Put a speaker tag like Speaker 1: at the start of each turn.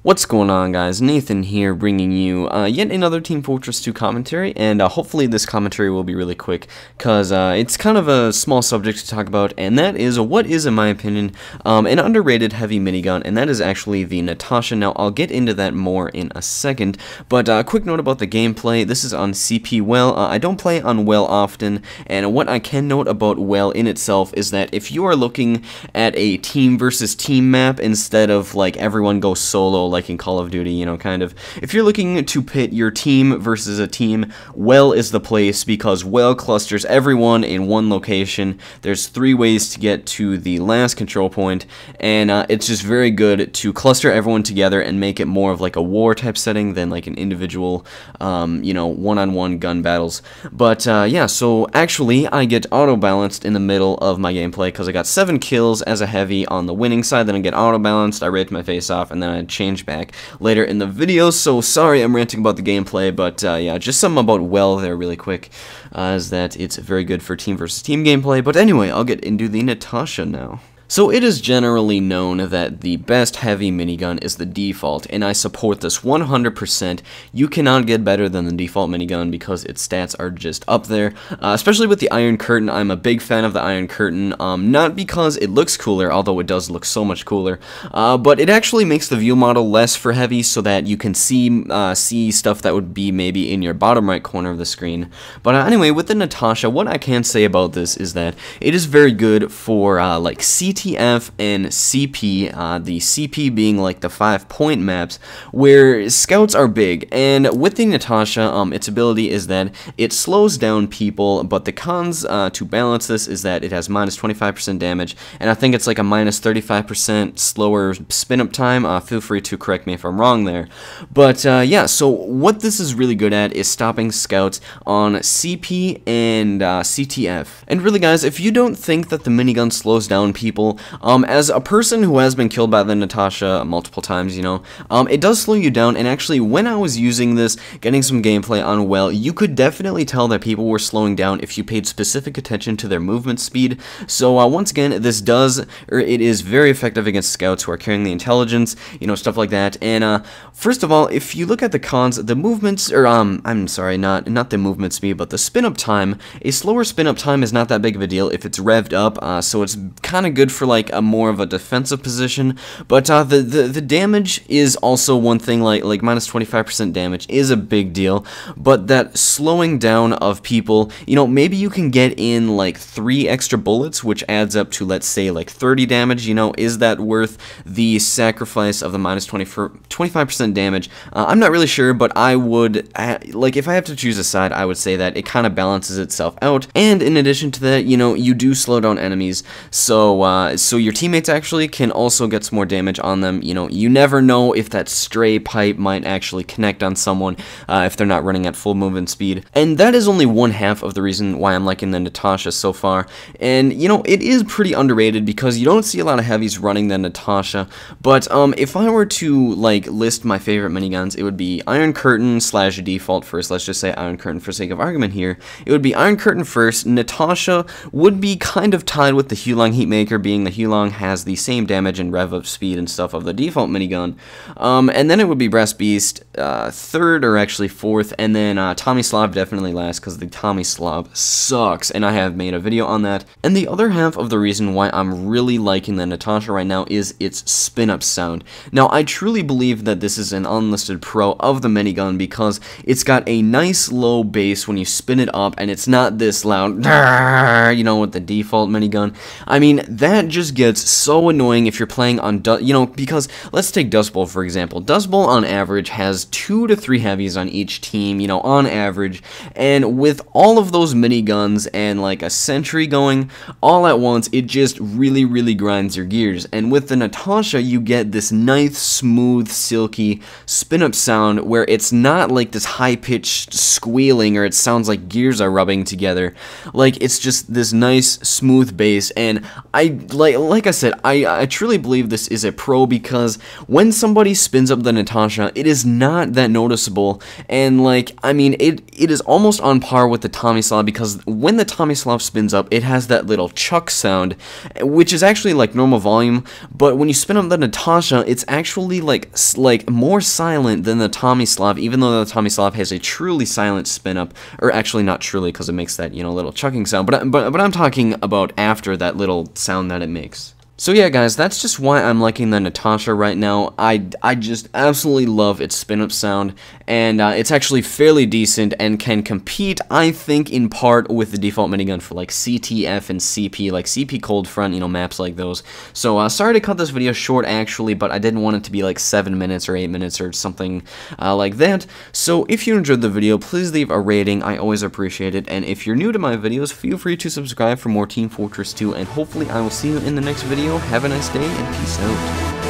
Speaker 1: What's going on, guys? Nathan here, bringing you yet another Team Fortress 2 commentary, and hopefully this commentary will be really quick, because it's kind of a small subject to talk about, and that is what is, in my opinion, an underrated heavy minigun, and that is actually the Natascha. Now, I'll get into that more in a second, but a quick note about the gameplay. This is on CP Well. I don't play on Well often, and what I can note about Well in itself is that if you are looking at a team versus team map instead of, like, everyone goes solo, like in Call of Duty, you know, kind of. If you're looking to pit your team versus a team, Well is the place, because Well clusters everyone in one location. There's 3 ways to get to the last control point, and it's just very good to cluster everyone together and make it more of like a war type setting than like an individual, you know, one-on-one gun battles. But yeah, so actually I get auto-balanced in the middle of my gameplay because I got 7 kills as a heavy on the winning side, then I get auto-balanced, I rate my face off, and then I change back later in the video. So sorry I'm ranting about the gameplay, but yeah, just something about Well there really quick, is that it's very good for team versus team gameplay. But anyway, I'll get into the Natascha now. So it is generally known that the best heavy minigun is the default, and I support this 100%. You cannot get better than the default minigun because its stats are just up there, especially with the Iron Curtain. I'm a big fan of the Iron Curtain, not because it looks cooler, although it does look so much cooler, but it actually makes the view model less for heavy so that you can see stuff that would be maybe in your bottom right corner of the screen. But anyway, with the Natascha, what I can say about this is that it is very good for like CTF and CP, the CP being like the 5-point maps, where scouts are big. And with the Natascha, its ability is that it slows down people, but the cons to balance this is that it has minus 25% damage, and I think it's like a minus 35% slower spin-up time. Feel free to correct me if I'm wrong there. But yeah, so what this is really good at is stopping scouts on CP and CTF. And really, guys, if you don't think that the minigun slows down people, as a person who has been killed by the Natascha multiple times, you know, it does slow you down. And actually, when I was using this, getting some gameplay on Well, you could definitely tell that people were slowing down if you paid specific attention to their movement speed. So once again, it is very effective against scouts who are carrying the intelligence, you know, stuff like that. And first of all, if you look at the cons, the movements, or I'm sorry, not the movement speed, but the spin-up time, a slower spin-up time is not that big of a deal if it's revved up, so it's kind of good for like a more of a defensive position. But the damage is also one thing. Like minus 25% damage is a big deal, but that slowing down of people, you know, maybe you can get in like 3 extra bullets, which adds up to, let's say, like 30 damage. You know, is that worth the sacrifice of the minus 25% damage? I'm not really sure, but I would, like, if I have to choose a side, I would say that it kind of balances itself out. And in addition to that, you know, you do slow down enemies, so your teammates actually can also get some more damage on them. You know, you never know if that stray pipe might actually connect on someone if they're not running at full movement speed. And that is only one half of the reason why I'm liking the Natascha so far. And, you know, it is pretty underrated because you don't see a lot of heavies running the Natascha. But if I were to, like, list my favorite miniguns, it would be Iron Curtain / default first. Let's just say Iron Curtain for sake of argument here. It would be Iron Curtain first. Natascha would be kind of tied with the Hulong Heatmaker, being the Hulong has the same damage and rev up speed and stuff of the default minigun. And then it would be Brass Beast third, or actually fourth, and then Tomislav definitely last, because the Tomislav sucks, and I have made a video on that. And the other half of the reason why I'm really liking the Natascha right now is its spin-up sound. Now, I truly believe that this is an unlisted pro of the minigun because it's got a nice low bass when you spin it up, and it's not this loud, you know, with the default minigun. I mean, that just gets so annoying if you're playing on, you know, because let's take Dust Bowl for example. Dust Bowl on average has 2 to 3 heavies on each team, you know, on average, and with all of those miniguns and like a sentry going all at once, it just really grinds your gears. And with the Natascha, you get this nice, smooth, silky spin-up sound where it's not like this high-pitched squealing or it sounds like gears are rubbing together. Like, it's just this nice, smooth bass, and like I said, I truly believe this is a pro, because when somebody spins up the Natascha, it is not that noticeable, and like, I mean, it is almost on par with the Tomislav, because when the Tomislav spins up, it has that little chuck sound, which is actually like normal volume, but when you spin up the Natascha, it's actually like more silent than the Tomislav, even though the Tomislav has a truly silent spin up, or actually not truly, because it makes that, you know, little chucking sound, but I'm talking about after that little sound that it makes. So yeah, guys, that's just why I'm liking the Natascha right now. I just absolutely love its spin-up sound, and it's actually fairly decent and can compete, I think, in part with the default minigun for like CTF and CP, like CP Cold Front, you know, maps like those. So sorry to cut this video short, actually, but I didn't want it to be like 7 minutes or 8 minutes or something like that. So if you enjoyed the video, please leave a rating. I always appreciate it. And if you're new to my videos, feel free to subscribe for more Team Fortress 2, and hopefully I will see you in the next video. Have a nice day, and peace out.